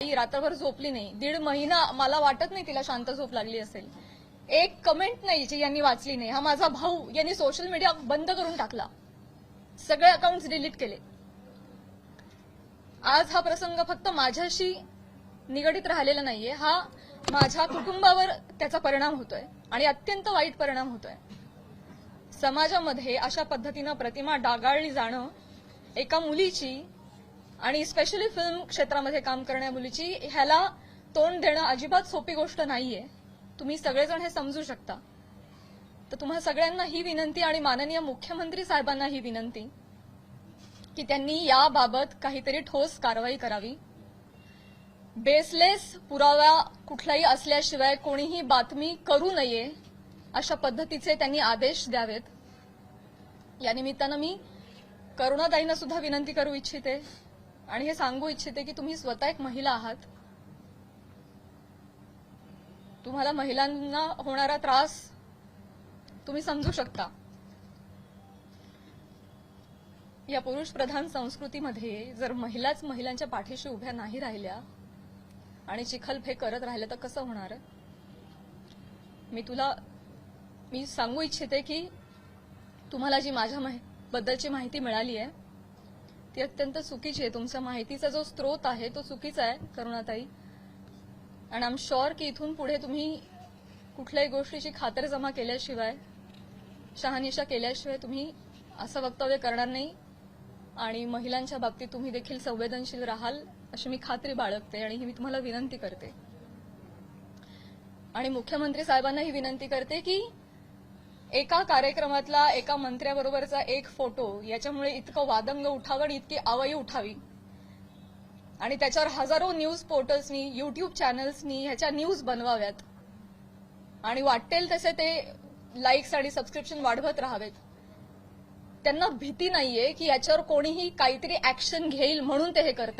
ती रात्रभर झोपली नाही. 1.5 महिना मला वाटत नाही तिला शांत झोप लागली असेल. एक कमेंट नाही जी यांनी वाचली नाही. हा माझा भाऊ यांनी सोशल मीडिया बंद करून टाकला, सगळे अकाउंट्स डिलीट केले. आज हा प्रसंग फक्त माझ्याशी निगडीत राहिलेला नाहीये, हा माझ्या कुटुंबावर त्याचा परिणाम होतोय आणि अत्यंत वाईट परिणाम होतोय. समाजामध्ये अशा पद्धतीनं प्रतिमा डागाळली जाणं एका मुलीची आणि स्पेशली फिल्म क्षेत्रामध्ये काम करणाऱ्या मुलीची, ह्याला तोंड देणं अजिबात सोपी गोष्ट नाहीये. तुम्ही सगळेजण हे समजू शकता. तर तुम्हा सगळ्यांना ही विनंती आणि माननीय मुख्यमंत्री साहेबांना ही विनंती की त्यांनी याबाबत काहीतरी ठोस कारवाई करावी. बेसलेस पुरावा कुठलाही असल्याशिवाय कोणीही बातमी करू नये अशा पद्धतीचे त्यांनी आदेश द्यावेत. या निमित्तानं मी करुणाताईंना सुद्धा विनंती करू इच्छिते आणि हे सांगू इच्छिते की तुम्ही स्वतः एक महिला आहात. तुम्हाला महिलांना होणारा त्रास तुम्ही समजू शकता. या पुरुष प्रधान संस्कृतीमध्ये जर महिलाच महिलांच्या पाठीशी उभ्या नाही राहिल्या आणि चिखलफेक करत राहिल्या तर कसं होणार? मी सांगू इच्छिते की तुम्हाला जी माझ्या बद्दलची माहिती मिळाली आहे ती अत्यंत चुकीची आहे. तुमच्या माहितीचा जो स्रोत आहे तो चुकीचा आहे करुणाताई. आणि आय एम शुअर की इथून पुढे तुम्ही कुठल्याही गोष्टीची खातरजमा केल्याशिवाय, शहानिशा केल्याशिवाय तुम्ही असं वक्तव्य करणार नाही आणि महिलांच्या बाबतीत तुम्ही देखील संवेदनशील राहाल अशी मी खात्री बाळगते आणि ही मी तुम्हाला विनंती करते. आणि मुख्यमंत्री साहेबांना ही विनंती करते की एका कार्यक्रमातला एका मंत्र्याबरोबरचा एक फोटो याच्यामुळे इतकं वादंग उठावं आणि इतकी आवई उठावी आणि त्याच्यावर हजारो न्यूज पोर्टल्सनी, युट्यूब चॅनल्सनी ह्याच्या न्यूज बनवाव्यात आणि वाटेल तसे ते लाईक्स आणि सबस्क्रिप्शन वाढवत राहावेत. त्यांना भीती नाहीये की याच्यावर कोणीही काहीतरी ऍक्शन घेईल म्हणून ते हे करतात.